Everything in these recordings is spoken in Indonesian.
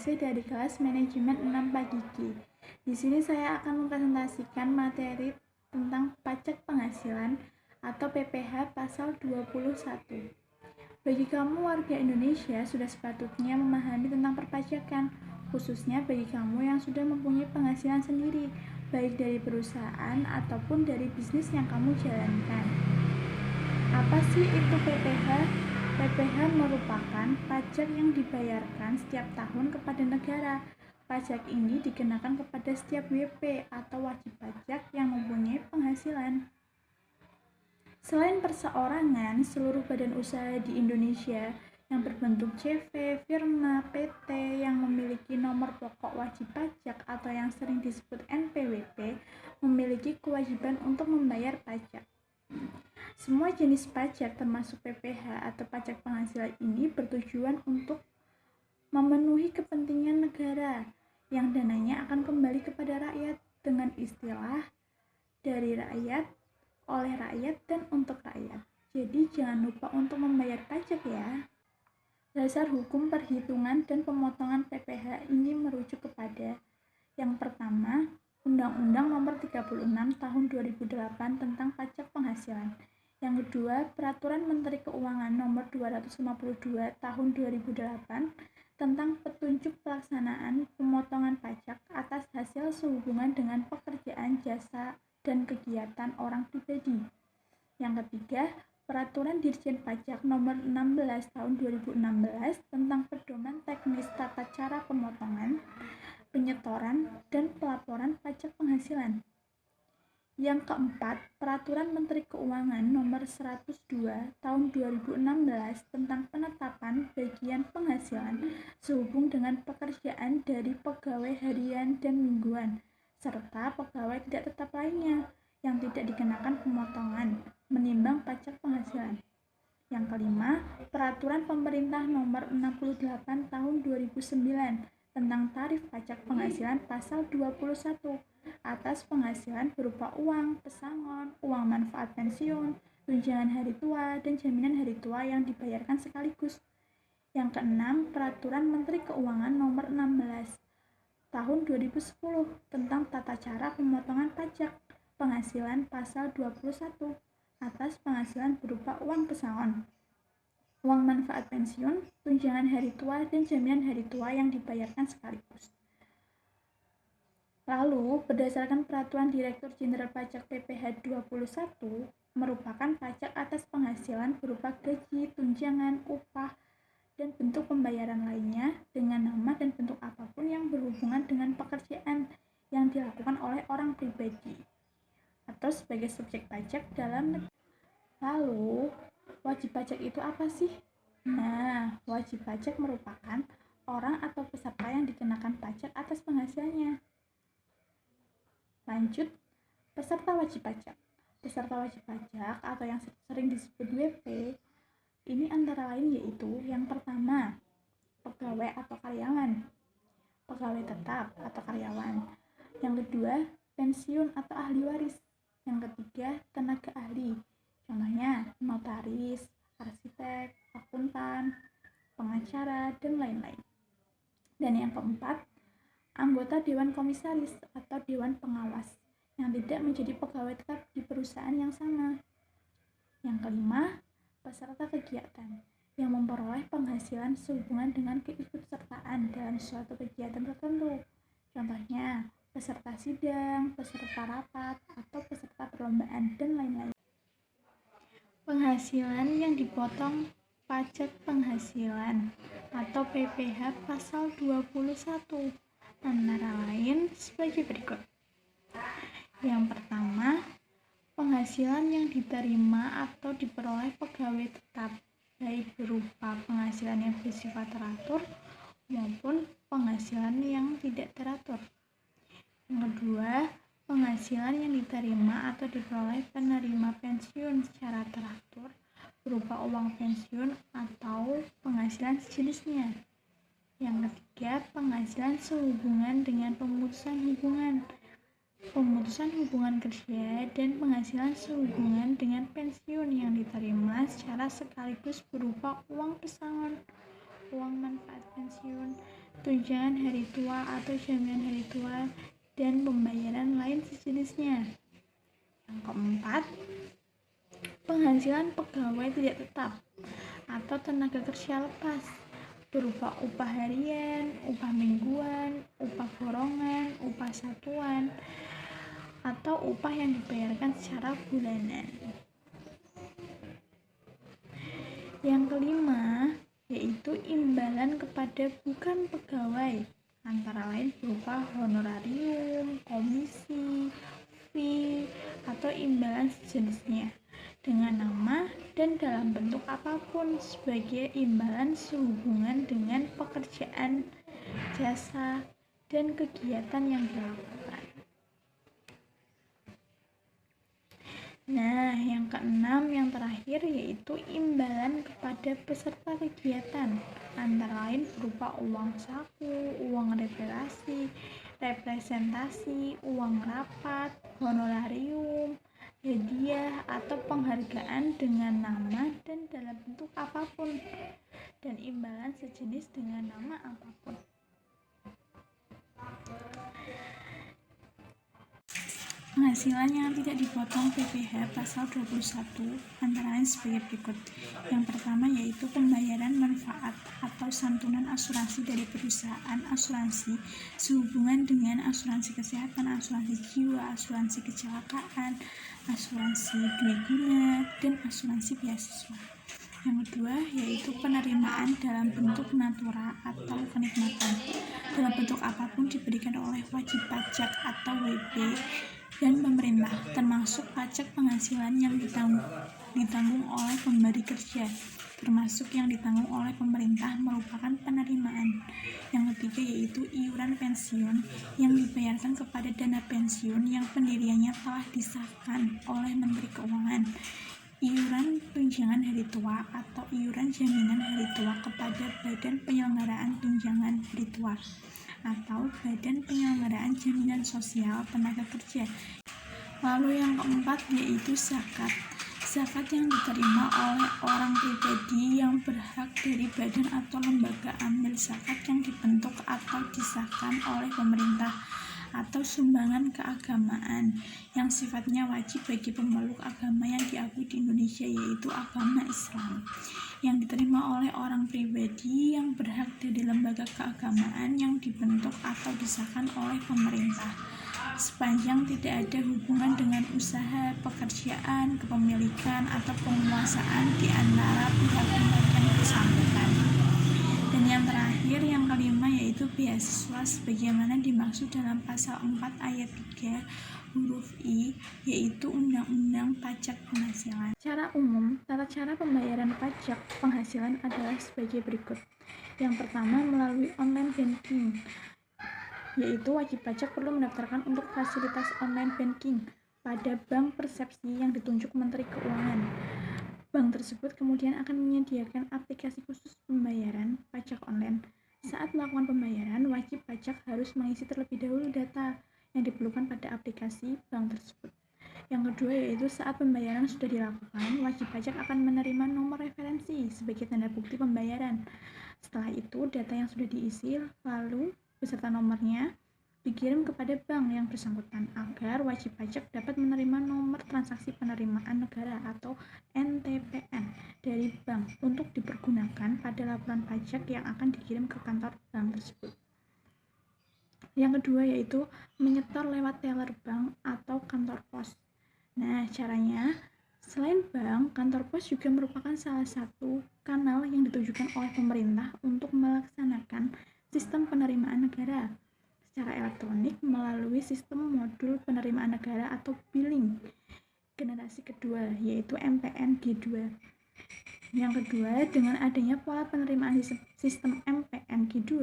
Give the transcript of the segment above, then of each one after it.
masih dari kelas manajemen 6 Pagigi. Di sini saya akan mempresentasikan materi tentang pajak penghasilan atau PPh pasal 21. Bagi kamu warga Indonesia sudah sepatutnya memahami tentang perpajakan, khususnya bagi kamu yang sudah mempunyai penghasilan sendiri, baik dari perusahaan ataupun dari bisnis yang kamu jalankan. Apa sih itu PPh? PPh merupakan pajak yang dibayarkan setiap tahun kepada negara. Pajak ini dikenakan kepada setiap WP atau wajib pajak yang mempunyai penghasilan. Selain perseorangan, seluruh badan usaha di Indonesia yang berbentuk CV, firma, PT yang memiliki nomor pokok wajib pajak atau yang sering disebut NPWP memiliki kewajiban untuk membayar pajak. Semua jenis pajak termasuk PPh atau pajak penghasilan ini bertujuan untuk memenuhi kepentingan negara yang dananya akan kembali kepada rakyat dengan istilah dari rakyat, oleh rakyat, dan untuk rakyat. Jadi jangan lupa untuk membayar pajak ya. Dasar hukum perhitungan dan pemotongan PPh ini merujuk kepada yang pertama, Undang-Undang Nomor 36 Tahun 2008 tentang Pajak Penghasilan. Yang kedua, Peraturan Menteri Keuangan Nomor 252 Tahun 2008 tentang petunjuk pelaksanaan pemotongan pajak atas hasil sehubungan dengan pekerjaan, jasa, dan kegiatan orang pribadi. Yang ketiga, Peraturan Dirjen Pajak Nomor 16 Tahun 2016 tentang pedoman teknis tata cara pemotongan, penyetoran, dan pelaporan pajak penghasilan. Yang keempat, Peraturan Menteri Keuangan Nomor 102 Tahun 2016 tentang penetapan bagian penghasilan sehubung dengan pekerjaan dari pegawai harian dan mingguan, serta pegawai tidak tetap lainnya yang tidak dikenakan pemotongan menimbang pajak penghasilan. Yang kelima, Peraturan Pemerintah Nomor 68 Tahun 2009 tentang tarif pajak penghasilan pasal 21 atas penghasilan berupa uang pesangon, uang manfaat pensiun, tunjangan hari tua, dan jaminan hari tua yang dibayarkan sekaligus. Yang keenam, Peraturan Menteri Keuangan Nomor 16 Tahun 2010 tentang tata cara pemotongan pajak penghasilan pasal 21 atas penghasilan berupa uang pesangon, uang manfaat pensiun, tunjangan hari tua, dan jaminan hari tua yang dibayarkan sekaligus. Lalu, berdasarkan Peraturan Direktur Jenderal Pajak PPh 21, merupakan pajak atas penghasilan berupa gaji, tunjangan, upah, dan bentuk pembayaran lainnya dengan nama dan bentuk apapun yang berhubungan dengan pekerjaan yang dilakukan oleh orang pribadi atau sebagai subjek pajak dalam negeri. Lalu, wajib pajak itu apa sih? Nah, wajib pajak merupakan orang atau peserta yang dikenakan pajak atas penghasilannya. Lanjut, peserta wajib pajak. Peserta wajib pajak atau yang sering disebut WP ini antara lain yaitu yang pertama, pegawai atau karyawan, pegawai tetap atau karyawan. Yang kedua, pensiun atau ahli waris. Yang ketiga, tenaga ahli. Contohnya, notaris, arsitek, akuntan, pengacara, dan lain-lain. Dan yang keempat, anggota Dewan Komisaris atau Dewan Pengawas yang tidak menjadi pegawai tetap di perusahaan yang sama. Yang kelima, peserta kegiatan yang memperoleh penghasilan sehubungan dengan keikutsertaan dalam suatu kegiatan tertentu. Contohnya, peserta sidang, peserta rapat, atau peserta perlombaan, dan lain-lain. Penghasilan yang dipotong pajak penghasilan atau PPh pasal 21 antara lain sebagai berikut. Yang pertama, penghasilan yang diterima atau diperoleh pegawai tetap, baik berupa penghasilan yang bersifat teratur maupun penghasilan yang tidak teratur. Yang kedua, penghasilan yang diterima atau diperoleh penerima pensiun secara teratur berupa uang pensiun atau penghasilan sejenisnya. Yang ketiga, penghasilan sehubungan dengan pemutusan hubungan kerja dan penghasilan sehubungan dengan pensiun yang diterima secara sekaligus berupa uang pesangon, uang manfaat pensiun, tunjangan hari tua atau jaminan hari tua, dan pembayaran lain sejenisnya. Yang keempat, penghasilan pegawai tidak tetap atau tenaga kerja lepas berupa upah harian, upah mingguan, upah borongan, upah satuan, atau upah yang dibayarkan secara bulanan. Yang kelima, yaitu imbalan kepada bukan pegawai, antara lain berupa honorarium, komisi, fee, atau imbalan sejenisnya, dengan nama dan dalam bentuk apapun sebagai imbalan sehubungan dengan pekerjaan, jasa, dan kegiatan yang dilakukan. Nah, yang keenam, yang terakhir, yaitu imbalan kepada peserta kegiatan, antara lain berupa uang saku, uang representasi, uang rapat, honorarium, hadiah, atau penghargaan dengan nama dan dalam bentuk apapun, dan imbalan sejenis dengan nama apapun. Penghasilan yang tidak dipotong PPh pasal 21 antara lain sebagai berikut. Yang pertama yaitu pembayaran manfaat atau santunan asuransi dari perusahaan asuransi sehubungan dengan asuransi kesehatan, asuransi jiwa, asuransi kecelakaan, asuransi dwiguna, dan asuransi beasiswa. Yang kedua yaitu penerimaan dalam bentuk natura atau kenikmatan dalam bentuk apapun diberikan oleh wajib pajak atau WP dan pemerintah, termasuk pajak penghasilan yang ditanggung oleh pemberi kerja, termasuk yang ditanggung oleh pemerintah merupakan penerimaan. Yang ketiga yaitu iuran pensiun yang dibayarkan kepada dana pensiun yang pendiriannya telah disahkan oleh Menteri Keuangan, iuran tunjangan hari tua atau iuran jaminan hari tua kepada Badan Penyelenggaraan Tunjangan Hari Tua atau Badan Penyelenggaraan Jaminan Sosial Tenaga Kerja. Lalu yang keempat yaitu zakat. Zakat yang diterima oleh orang pribadi yang berhak dari badan atau lembaga amil zakat yang dibentuk atau disahkan oleh pemerintah, atau sumbangan keagamaan yang sifatnya wajib bagi pemeluk agama yang diakui di Indonesia, yaitu agama Islam, yang diterima oleh orang pribadi yang berhak dari lembaga keagamaan yang dibentuk atau disahkan oleh pemerintah, sepanjang tidak ada hubungan dengan usaha, pekerjaan, kepemilikan, atau penguasaan di antara pihak-pihak yang bersangkutan. Dan yang terakhir, yang kelima, yaitu beasiswa sebagaimana dimaksud dalam pasal 4 ayat 3 huruf I, yaitu Undang-Undang Pajak Penghasilan. Secara umum, tata cara pembayaran pajak penghasilan adalah sebagai berikut. Yang pertama, melalui online banking, yaitu wajib pajak perlu mendaftarkan untuk fasilitas online banking pada bank persepsi yang ditunjuk Menteri Keuangan. Bank tersebut kemudian akan menyediakan aplikasi khusus pembayaran pajak online. Saat melakukan pembayaran, wajib pajak harus mengisi terlebih dahulu data yang diperlukan pada aplikasi bank tersebut. Yang kedua yaitu saat pembayaran sudah dilakukan, wajib pajak akan menerima nomor referensi sebagai tanda bukti pembayaran. Setelah itu, data yang sudah diisi lalu beserta nomornya dikirim kepada bank yang bersangkutan agar wajib pajak dapat menerima nomor transaksi penerimaan negara atau NTPN dari bank untuk dipergunakan pada laporan pajak yang akan dikirim ke kantor bank tersebut. Yang kedua yaitu menyetor lewat teller bank atau kantor pos. Nah, caranya selain bank, kantor pos juga merupakan salah satu kanal yang ditujukan oleh pemerintah untuk melaksanakan sistem penerimaan negara secara elektronik melalui sistem modul penerimaan negara atau billing generasi kedua, yaitu MPN G2. Yang kedua, dengan adanya pola penerimaan sistem MPN G2,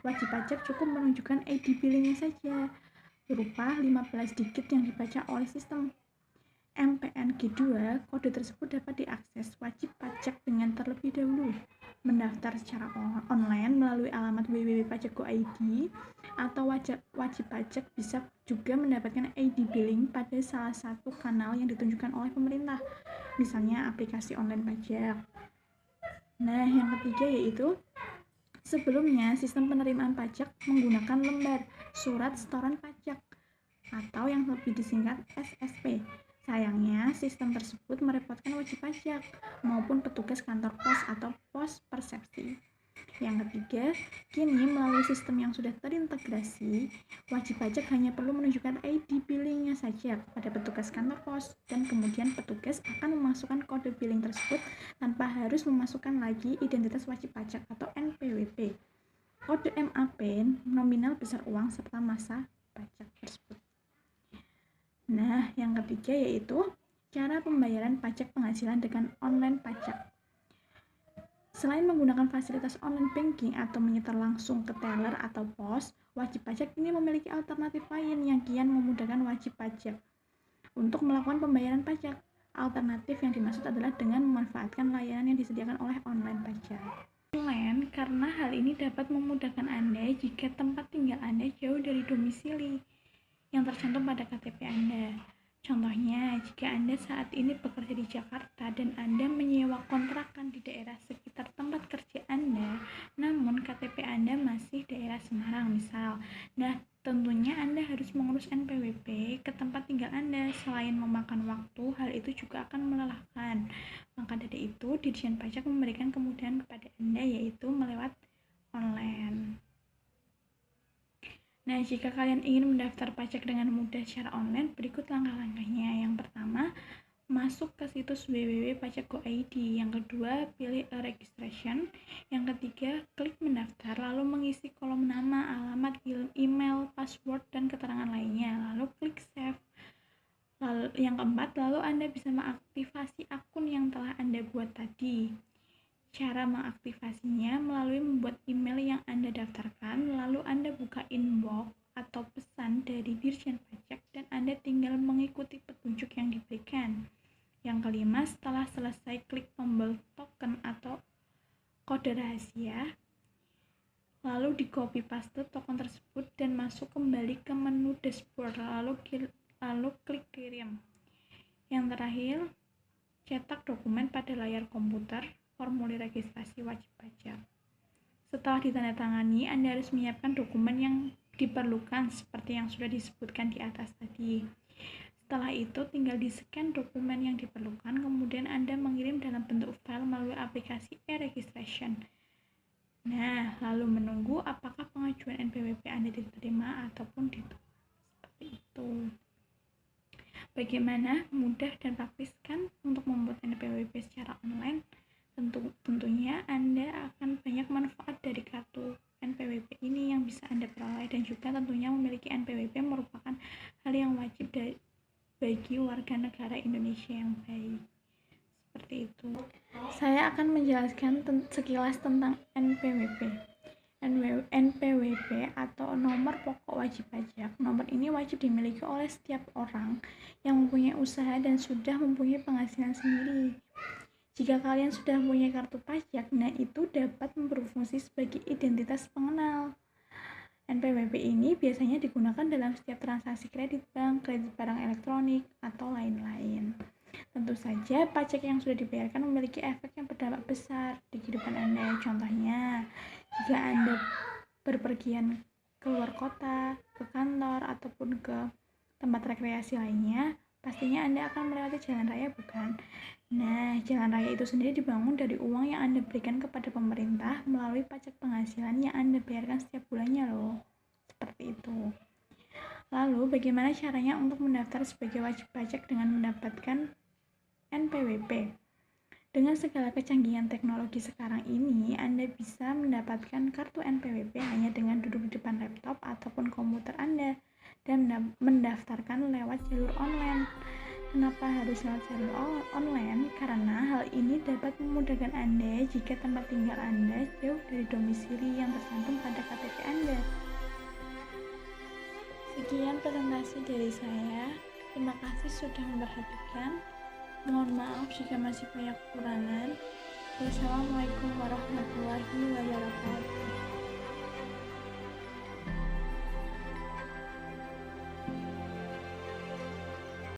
wajib pajak cukup menunjukkan ID billingnya saja berupa 15 digit yang dibaca oleh sistem MPN G2. Kode tersebut dapat diakses wajib pajak dengan terlebih dahulu mendaftar secara online melalui alamat www.pajak.go.id, atau wajib pajak bisa juga mendapatkan ID billing pada salah satu kanal yang ditunjukkan oleh pemerintah, misalnya aplikasi online pajak. Nah, yang ketiga yaitu Sebelumnya, sistem penerimaan pajak menggunakan lembar surat setoran pajak atau yang lebih disingkat SSP. Sayangnya, sistem tersebut merepotkan wajib pajak maupun petugas kantor pos atau pos persepsi. Yang ketiga, kini melalui sistem yang sudah terintegrasi, wajib pajak hanya perlu menunjukkan ID billingnya saja kepada petugas kantor pos dan kemudian petugas akan memasukkan kode billing tersebut tanpa harus memasukkan lagi identitas wajib pajak atau NPWP, kode MAP, nominal besar uang serta masa pajak tersebut. Nah, yang ketiga yaitu cara pembayaran pajak penghasilan dengan online pajak. Selain menggunakan fasilitas online banking atau menyetor langsung ke teller atau pos, wajib pajak ini memiliki alternatif lain yang kian memudahkan wajib pajak untuk melakukan pembayaran pajak. Alternatif yang dimaksud adalah dengan memanfaatkan layanan yang disediakan oleh online pajak. Online karena hal ini dapat memudahkan Anda jika tempat tinggal Anda jauh dari domisili yang tercantum pada KTP Anda. Contohnya, jika Anda saat ini bekerja di Jakarta dan Anda menyewa kontrakan di daerah sekitar tempat kerja Anda, namun KTP Anda masih daerah Semarang misal. Nah, tentunya Anda harus mengurus NPWP ke tempat tinggal Anda. Selain memakan waktu, hal itu juga akan melelahkan. Maka dari itu, Ditjen Pajak memberikan kemudahan kepada Anda yaitu melewat online. Nah, jika kalian ingin mendaftar pajak dengan mudah secara online, berikut langkah-langkahnya. Yang pertama, masuk ke situs www.pajak.go.id. Yang kedua, pilih registration. Yang ketiga, klik mendaftar, lalu mengisi kolom nama, alamat, email, password, dan keterangan lainnya. Lalu klik save. Lalu, yang keempat, lalu Anda bisa mengaktifasi akun yang telah Anda buat tadi. Cara mengaktifasinya melalui membuat email yang Anda daftarkan, lalu Anda buka inbox atau pesan dari Ditjen Pajak dan Anda tinggal mengikuti petunjuk yang diberikan. Yang kelima, setelah selesai klik tombol token atau kode rahasia, lalu di copy paste token tersebut dan masuk kembali ke menu dashboard, lalu klik kirim. Yang terakhir, cetak dokumen pada layar komputer formulir registrasi wajib pajak. Setelah ditandatangani, Anda harus menyiapkan dokumen yang diperlukan seperti yang sudah disebutkan di atas tadi. Setelah itu, tinggal di-scan dokumen yang diperlukan, kemudian Anda mengirim dalam bentuk file melalui aplikasi e-registration. Nah, lalu menunggu apakah pengajuan NPWP Anda diterima ataupun ditolak. Seperti itu. Bagaimana mudah dan praktis kan untuk membuat NPWP secara online? Tentunya Anda akan banyak manfaat dari kartu NPWP ini yang bisa Anda peroleh, dan juga tentunya memiliki NPWP merupakan hal yang wajib bagi warga negara Indonesia yang baik. Seperti itu. Saya akan menjelaskan sekilas tentang NPWP. NPWP atau nomor pokok wajib pajak. Nomor ini wajib dimiliki oleh setiap orang yang mempunyai usaha dan sudah mempunyai penghasilan sendiri. Jika kalian sudah mempunyai kartu pajak, nah itu dapat berfungsi sebagai identitas pengenal. NPWP ini biasanya digunakan dalam setiap transaksi kredit bank, kredit barang elektronik, atau lain-lain. Tentu saja, pajak yang sudah dibayarkan memiliki efek yang berdampak besar di kehidupan Anda. Contohnya, jika Anda berpergian ke luar kota, ke kantor, ataupun ke tempat rekreasi lainnya, pastinya Anda akan melewati jalan raya, bukan? Nah, jalan raya itu sendiri dibangun dari uang yang Anda berikan kepada pemerintah melalui pajak penghasilan yang Anda bayarkan setiap bulannya loh. Seperti itu. Lalu, bagaimana caranya untuk mendaftar sebagai wajib pajak dengan mendapatkan NPWP? Dengan segala kecanggihan teknologi sekarang ini, Anda bisa mendapatkan kartu NPWP hanya dengan duduk di depan laptop ataupun komputer Anda dan mendaftarkan lewat jalur online. Kenapa harus lewat jalur online? Karena hal ini dapat memudahkan Anda jika tempat tinggal Anda jauh dari domisili yang tercantum pada KTP Anda. Sekian presentasi dari saya. Terima kasih sudah memperhatikan. Mohon maaf jika masih banyak kekurangan. Wassalamualaikum warahmatullahi wabarakatuh.